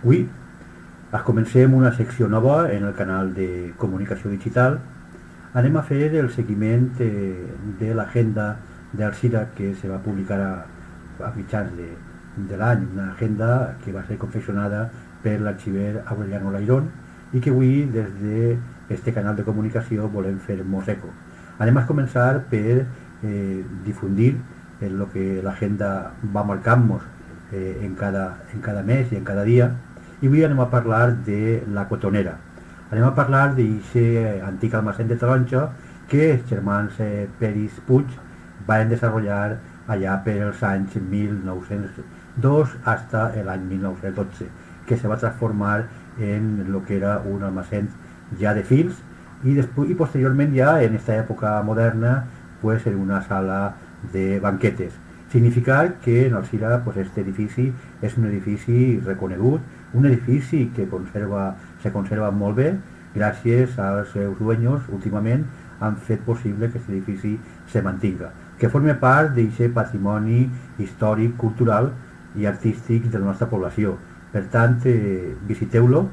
Avui comencem una secció nova en el canal de comunicació digital. Anem a fer el seguiment de l'agenda d'Alcira que se va publicar a mitjans de l'any, una agenda que va ser confeccionada per l'arxiver Aureliano Lairón i que avui des d'aquest canal de comunicació volem fer mos eco. Anem a començar per difundir el que l'agenda va marcar-nos en cada mes i en cada dia, i avui anem a parlar de la Cotonera. Anem a parlar d'aquest antic almacén de taronja que els germans Peris Puig van desenvolupar allà per els anys 1902 fins l'any 1912, que se va transformar en el que era un almacén ja de fils i posteriorment ja en aquesta època moderna pues, en una sala de banquetes. Significar que en Alcira pues, este edifici és un edifici reconegut, un edifici que se conserva molt bé gràcies als seus dueños últimament han fet possible que aquest edifici se mantinga, que forma part d'aquest patrimoni històric, cultural i artístic de la nostra població. Per tant, visiteu-lo